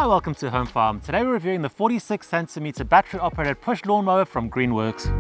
Hi, welcome to Home Farm. Today we're reviewing the 46cm battery operated push lawnmower from Greenworks.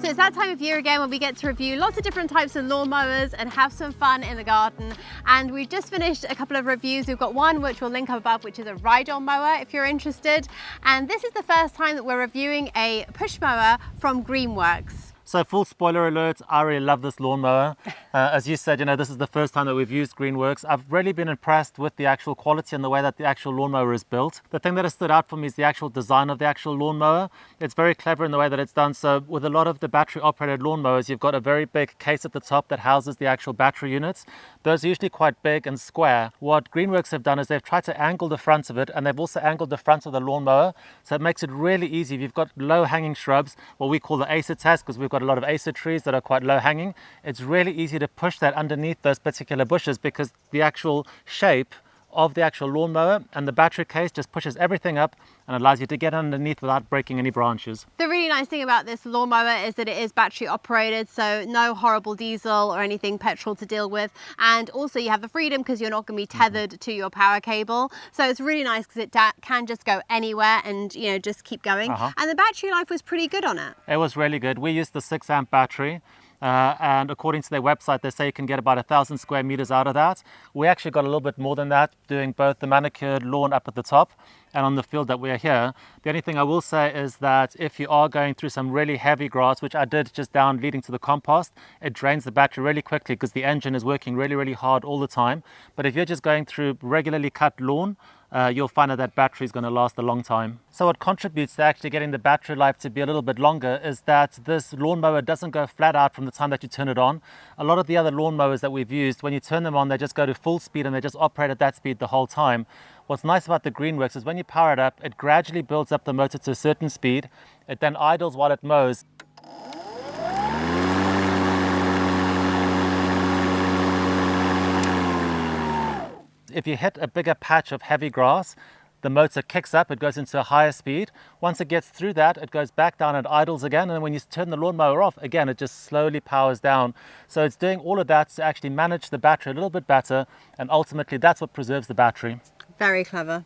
So it's that time of year again when we get to review lots of different types of lawnmowers and have some fun in the garden. And we've just finished a couple of reviews. We've got one which we'll link up above, which is a ride-on mower if you're interested. And this is the first time that we're reviewing a push mower from Greenworks. So full spoiler alert, I really love this lawnmower. As you said, this is the first time that we've used Greenworks. I've really been impressed with the actual quality and the way that the actual lawnmower is built. The thing that has stood out for me is the actual design of the actual lawnmower. It's very clever in the way that it's done. So with a lot of the battery operated lawnmowers, you've got a very big case at the top that houses the actual battery units. Those are usually quite big and square. What Greenworks have done is they've tried to angle the front of it, and they've also angled the front of the lawnmower. So it makes it really easy. If you've got low hanging shrubs, what we call the acer test, because we've got a lot of acer trees that are quite low hanging, it's really easy to push that underneath those particular bushes because the actual shape of the actual lawnmower and the battery case just pushes everything up and allows you to get underneath without breaking any branches. The really nice thing about this lawnmower is that it is battery operated, so no horrible diesel or anything petrol to deal with. And also you have the freedom because you're not going to be tethered to your power cable. So it's really nice because it can just go anywhere and just keep going. And the battery life was pretty good on it. It was really good. We used the 6-amp battery. And according to their website, they say you can get about 1,000 square meters out of that. We actually got a little bit more than that, doing both the manicured lawn up at the top and on the field that we are here. The only thing I will say is that if you are going through some really heavy grass, which I did just down leading to the compost, it drains the battery really quickly because the engine is working really, really hard all the time. But if you're just going through regularly cut lawn, you'll find that battery is going to last a long time. So what contributes to actually getting the battery life to be a little bit longer is that this lawnmower doesn't go flat out from the time that you turn it on. A lot of the other lawnmowers that we've used, when you turn them on, they just go to full speed and they just operate at that speed the whole time. What's nice about the Greenworks is when you power it up, it gradually builds up the motor to a certain speed. It then idles while it mows. If you hit a bigger patch of heavy grass, the motor kicks up, it goes into a higher speed. Once it gets through that, it goes back down and idles again. And then when you turn the lawnmower off, again, it just slowly powers down. So it's doing all of that to actually manage the battery a little bit better. And ultimately, that's what preserves the battery. Very clever.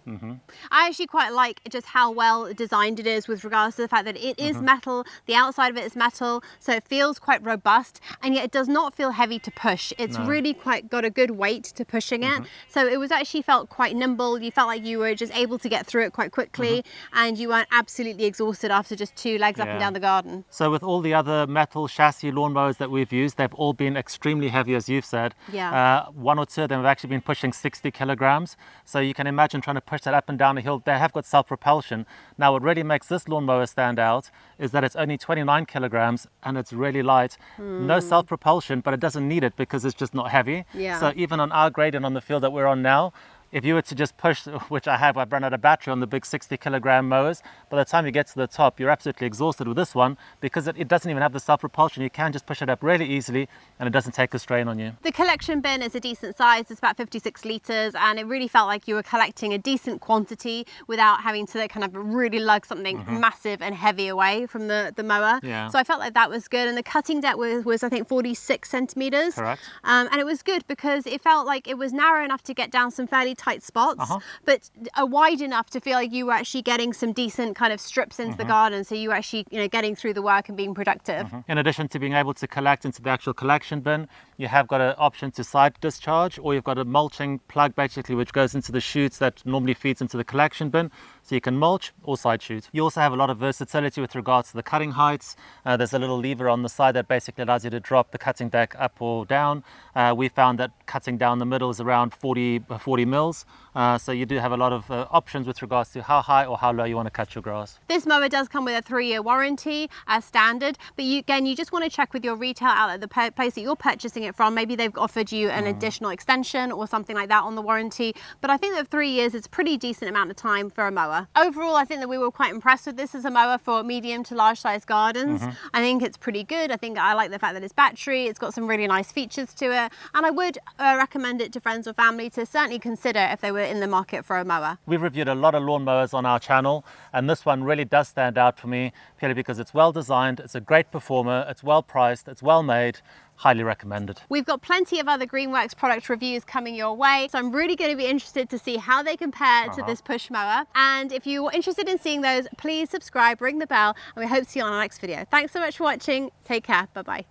I actually quite like just how well designed it is with regards to the fact that it is metal, the outside of it is metal, so it feels quite robust, and yet it does not feel heavy to push. It's really quite got a good weight to pushing it. So it was actually felt quite nimble. You felt like you were just able to get through it quite quickly, and you weren't absolutely exhausted after just 2 legs up and down the garden. So with all the other metal chassis lawnmowers that we've used, they've all been extremely heavy, as you've said. One or two of them have actually been pushing 60 kilograms. So you can imagine trying to push that up and down a hill. They have got self-propulsion. Now what really makes this lawnmower stand out is that it's only 29 kilograms and it's really light. No self-propulsion, but it doesn't need it because it's just not heavy. So even on our grade and on the field that we're on now, if you were to just push, which I've run out of battery on the big 60 kilogram mowers, by the time you get to the top, you're absolutely exhausted with this one because it doesn't even have the self-propulsion. You can just push it up really easily and it doesn't take a strain on you. The collection bin is a decent size. It's about 56 litres, and it really felt like you were collecting a decent quantity without having to kind of really lug something massive and heavy away from the mower. So I felt like that was good. And the cutting depth was I think 46 centimetres. Correct. And it was good because it felt like it was narrow enough to get down some fairly tight spots, but wide enough to feel like you were actually getting some decent kind of strips into the garden, so you were actually getting through the work and being productive. In addition to being able to collect into the actual collection bin, you have got an option to side discharge, or you've got a mulching plug basically which goes into the chutes that normally feeds into the collection bin, so you can mulch or side shoot. You also have a lot of versatility with regards to the cutting heights. There's a little lever on the side that basically allows you to drop the cutting deck up or down. We found that cutting down the middle is around 40 mils. So you do have a lot of options with regards to how high or how low you want to cut your grass. This mower does come with a 3-year warranty as standard, but you just want to check with your retail outlet, the place that you're purchasing it from. Maybe they've offered you an additional extension or something like that on the warranty, but I think that 3 years is a pretty decent amount of time for a mower. Overall, I think that we were quite impressed with this as a mower for medium to large size gardens. I think it's pretty good. I think I like the fact that it's battery, it's got some really nice features to it, and I would recommend it to friends or family to certainly consider if they were in the market for a mower. We've reviewed a lot of lawn mowers on our channel, and this one really does stand out for me purely because it's well designed, it's a great performer, it's well priced, it's well made. Highly recommended. We've got plenty of other Greenworks product reviews coming your way, so I'm really going to be interested to see how they compare to this push mower. And if you're interested in seeing those, please subscribe, ring the bell, and we hope to see you on our next video. Thanks so much for watching. Take care. Bye bye.